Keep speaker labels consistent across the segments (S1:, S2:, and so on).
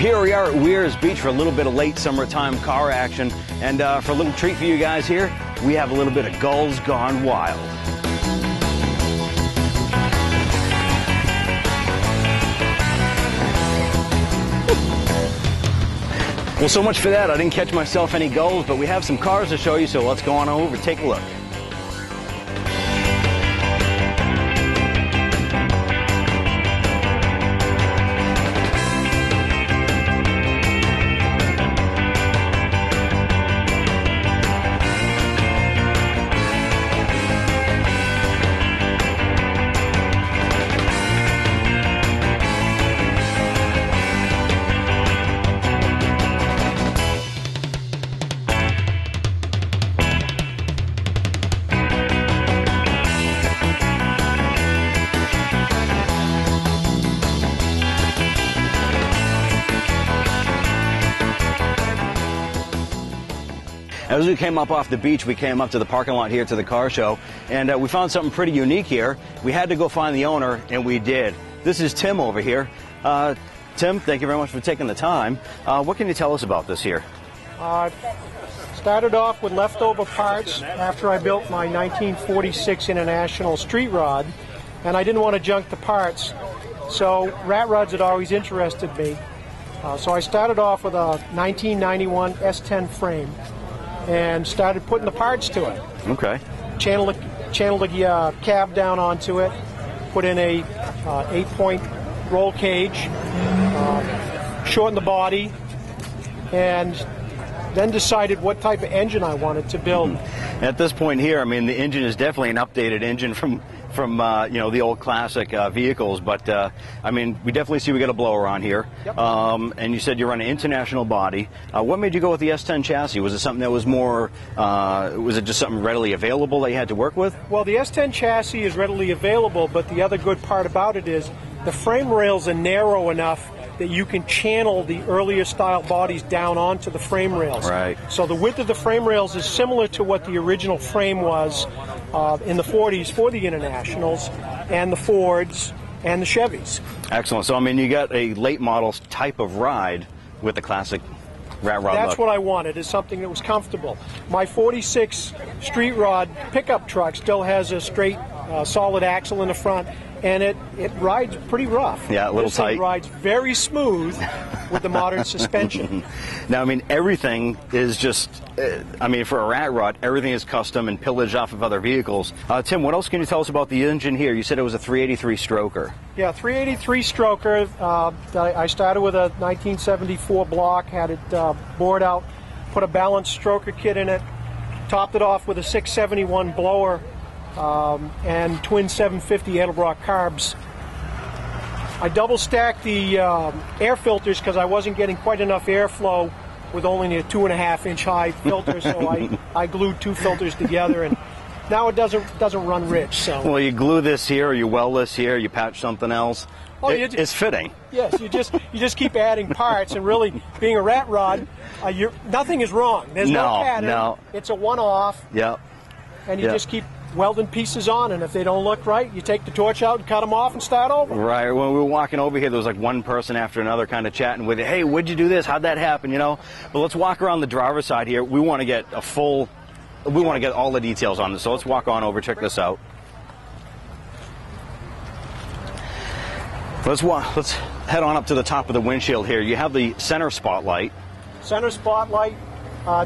S1: Here we are at Weirs Beach for a little bit of late summertime car action, and for a little treat for you guys here, we have a little bit of Gulls Gone Wild. Well, so much for that. I didn't catch myself any gulls, but we have some cars to show you, so let's go on over and take a look. As we came up off the beach, we came up to the parking lot here to the car show, and we found something pretty unique here. We had to go find the owner, and we did. This is Tim over here. Tim, thank you very much for taking the time. What can you tell us about this here?
S2: Started off with leftover parts after I built my 1946 International street rod, and I didn't want to junk the parts, so rat rods had always interested me. So I started off with a 1991 S10 frame and started putting the parts to it.
S1: Okay.
S2: Channeled the cab down onto it, put in a 8-point roll cage, shortened the body, and then decided what type of engine I wanted to build.
S1: At this point here, I mean, the engine is definitely an updated engine from you know, the old classic vehicles, but I mean, we definitely see we got a blower on here.
S2: Yep.
S1: And you said you run an international body. What made you go with the S10 chassis? Was it something that was more, was it just something readily available that you had to work with?
S2: Well, the S10 chassis is readily available, but the other good part about it is the frame rails are narrow enough that you can channel the earlier style bodies down onto the frame rails.
S1: Right.
S2: So the width of the frame rails is similar to what the original frame was in the 40s for the Internationals and the Fords and the Chevys.
S1: Excellent. So, I mean, you got a late model type of ride with the classic rat rod
S2: That's
S1: look.
S2: what I wanted, is something that was comfortable. My 46 street rod pickup truck still has a straight solid axle in the front, and it rides pretty rough.
S1: Yeah, a little
S2: this thing
S1: tight.
S2: rides very smooth with the modern suspension.
S1: Now, I mean, everything is just, I mean, for a rat rod, everything is custom and pillaged off of other vehicles. Tim, what else can you tell us about the engine here? You said it was a 383 stroker.
S2: Yeah, 383 stroker. I started with a 1974 block, had it bored out, put a balanced stroker kit in it, topped it off with a 671 blower, and twin 750 Edelbrock carbs. I double stacked the air filters because I wasn't getting quite enough airflow with only a 2.5-inch high filter, so I glued two filters together, and now it doesn't run rich. So
S1: well, you glue this here, or you weld this here, you patch something else.
S2: Oh,
S1: it's fitting.
S2: Yes, you just keep adding parts, and really, being a rat rod, nothing is wrong. There's no pattern.
S1: No.
S2: It's a one-off.
S1: Yep.
S2: And you just keep welding pieces on, and if they don't look right, you take the torch out and cut them off and start over.
S1: Right. When we were walking over here, there was like one person after another kind of chatting with you. Hey, what'd you do this? How'd that happen? You know. But let's walk around the driver's side here. We want to get we want to get all the details on this. So let's walk on over, check this out. Let's head on up to the top of the windshield here. You have the center spotlight.
S2: Center spotlight,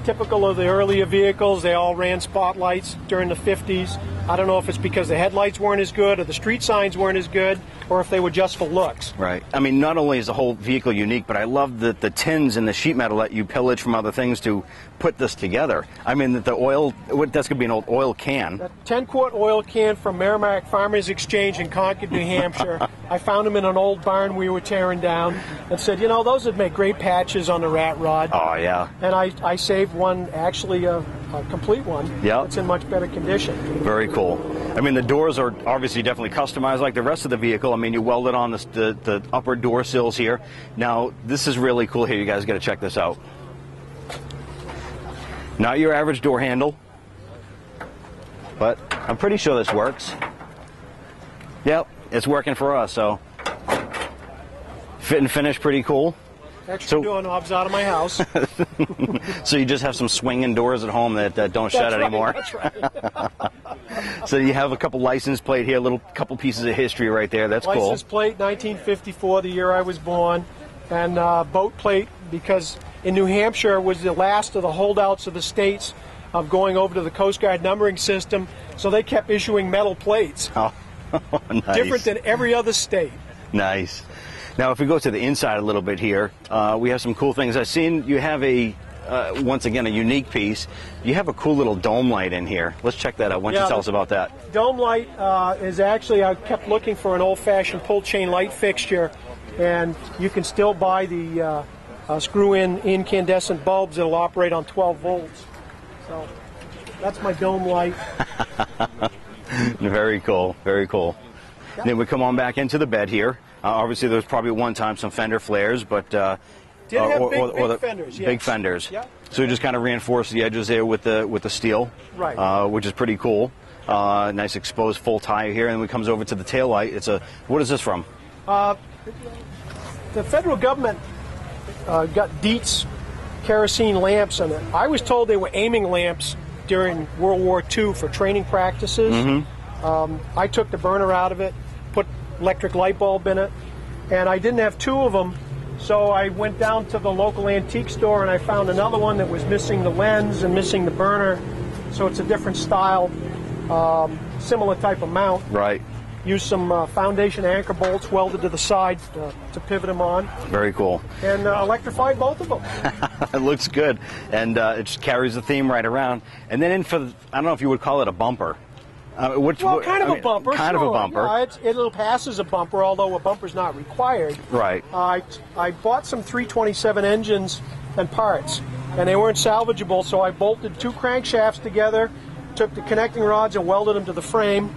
S2: typical of the earlier vehicles. They all ran spotlights during the 50s. I don't know if it's because the headlights weren't as good or the street signs weren't as good, or if they were just for looks.
S1: Right. I mean, not only is the whole vehicle unique, but I love the tins and the sheet metal that you pillage from other things to put this together. I mean, the oil, that's going to be an old oil can.
S2: That 10-quart oil can from Merrimack Farmers Exchange in Concord, New Hampshire. I found them in an old barn we were tearing down and said, you know, those would make great patches on the rat rod.
S1: Oh, yeah.
S2: And I saved one, actually a complete one.
S1: Yep.
S2: It's in much better condition.
S1: Very cool. I mean, the doors are obviously definitely customized like the rest of the vehicle. I mean, you welded on the upper door sills here. Now, this is really cool here. You guys got to check this out. Not your average door handle, but I'm pretty sure this works. Yep, it's working for us, so fit and finish pretty cool.
S2: Extra doorknobs out of my house.
S1: So you just have some swinging doors at home that don't shut anymore.
S2: That's right.
S1: So you have a couple license plate here, couple pieces of history right there. That's cool.
S2: License plate, 1954, the year I was born, and boat plate because in New Hampshire was the last of the holdouts of the states of going over to the Coast Guard numbering system, so they kept issuing metal plates.
S1: Oh, nice.
S2: Different than every other state.
S1: Nice. Now, if we go to the inside a little bit here, we have some cool things. I've seen you have once again, a unique piece. You have a cool little dome light in here. Let's check that out. Why don't you tell us about that?
S2: Dome light is actually, I kept looking for an old-fashioned pull chain light fixture, and you can still buy the screw-in incandescent bulbs that will operate on 12 volts. So that's my dome light.
S1: Very cool, very cool. Yep. Then we come on back into the bed here. Obviously, there was probably one time some fender flares, but
S2: did have big fenders. Yes.
S1: Big fenders.
S2: Yep.
S1: So we just kind of reinforce the edges there with the steel,
S2: right?
S1: Which is pretty cool. Nice exposed full tire here, and when it comes over to the tail light, what is this from?
S2: The federal government got Dietz kerosene lamps in it. I was told they were aiming lamps during World War II for training practices. Mm-hmm. I took the burner out of it, put electric light bulb in it, and I didn't have two of them, so I went down to the local antique store and I found another one that was missing the lens and missing the burner, so it's a different style, similar type of mount.
S1: Right.
S2: Used some foundation anchor bolts welded to the side to pivot them on.
S1: Very cool.
S2: And electrified both of them.
S1: It looks good, and it just carries the theme right around. And then I don't know if you would call it a bumper.
S2: Kind of a bumper.
S1: Kind of a bumper.
S2: Yeah, it passes a bumper, although a bumper's not required.
S1: Right.
S2: I bought some 327 engines and parts, and they weren't salvageable, so I bolted two crankshafts together, took the connecting rods and welded them to the frame,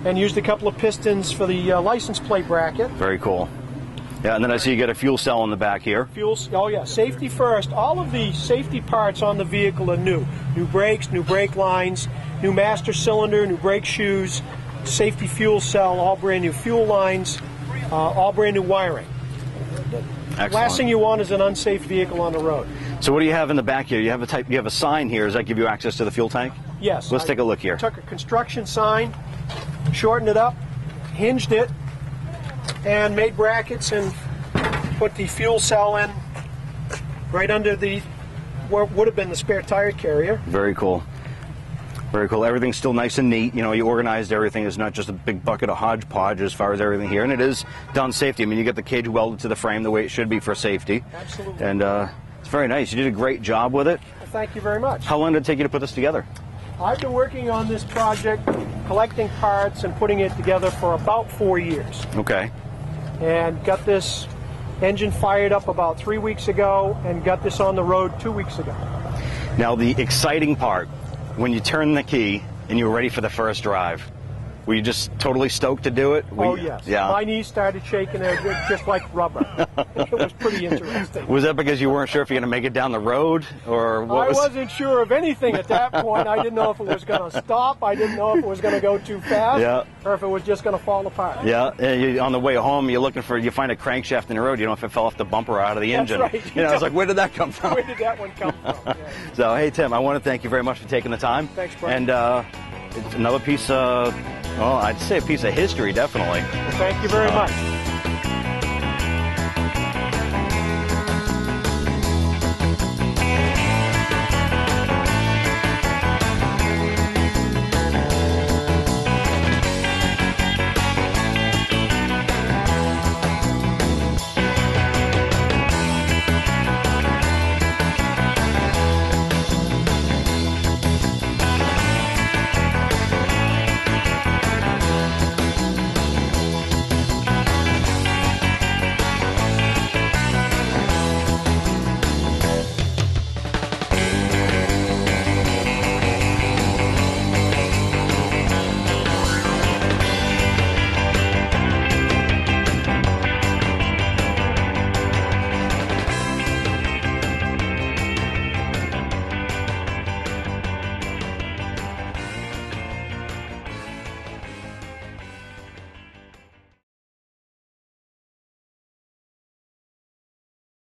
S2: and used a couple of pistons for the license plate bracket.
S1: Very cool. Yeah, and then I see you got a fuel cell in the back here.
S2: Oh yeah, safety first. All of the safety parts on the vehicle are new. New brakes, new brake lines, new master cylinder, new brake shoes, safety fuel cell, all brand new fuel lines, all brand new wiring.
S1: Excellent.
S2: Last thing you want is an unsafe vehicle on the road.
S1: So what do you have in the back here? You have a sign here. Does that give you access to the fuel tank?
S2: Yes.
S1: Let's take a look here.
S2: Took a construction sign, shortened it up, hinged it, and made brackets and put the fuel cell in right under where would have been the spare tire carrier.
S1: Very cool. Very cool. Everything's still nice and neat. You know, you organized everything. It's not just a big bucket of hodgepodge as far as everything here. And it is done safety. I mean, you get the cage welded to the frame the way it should be for safety.
S2: Absolutely.
S1: And it's very nice. You did a great job with it.
S2: Well, thank you very much.
S1: How long did it take you to put this together?
S2: I've been working on this project, collecting parts and putting it together for about 4 years.
S1: Okay.
S2: And got this engine fired up about 3 weeks ago and got this on the road 2 weeks ago.
S1: Now, the exciting part, when you turn the key and you were ready for the first drive, were you just totally stoked to do it?
S2: Oh, yes.
S1: Yeah.
S2: My knees started shaking just like rubber. It was pretty interesting.
S1: Was that because you weren't sure if you're going to make it down the road? Or what
S2: I wasn't sure of anything at that point. I didn't know if it was going to stop. I didn't know if it was going to go too fast.
S1: Yeah.
S2: Or if it was just going to fall apart.
S1: Yeah. And on the way home, you find a crankshaft in the road. You know if it fell off the bumper or out of the engine.
S2: That's right.
S1: You know, I was like, where did that come from?
S2: Where did that one come from? Yeah.
S1: So, hey, Tim, I want to thank you very much for taking the time.
S2: Thanks, Brian.
S1: And it's another piece of, well, I'd say a piece of history, definitely.
S2: Well, thank you very much.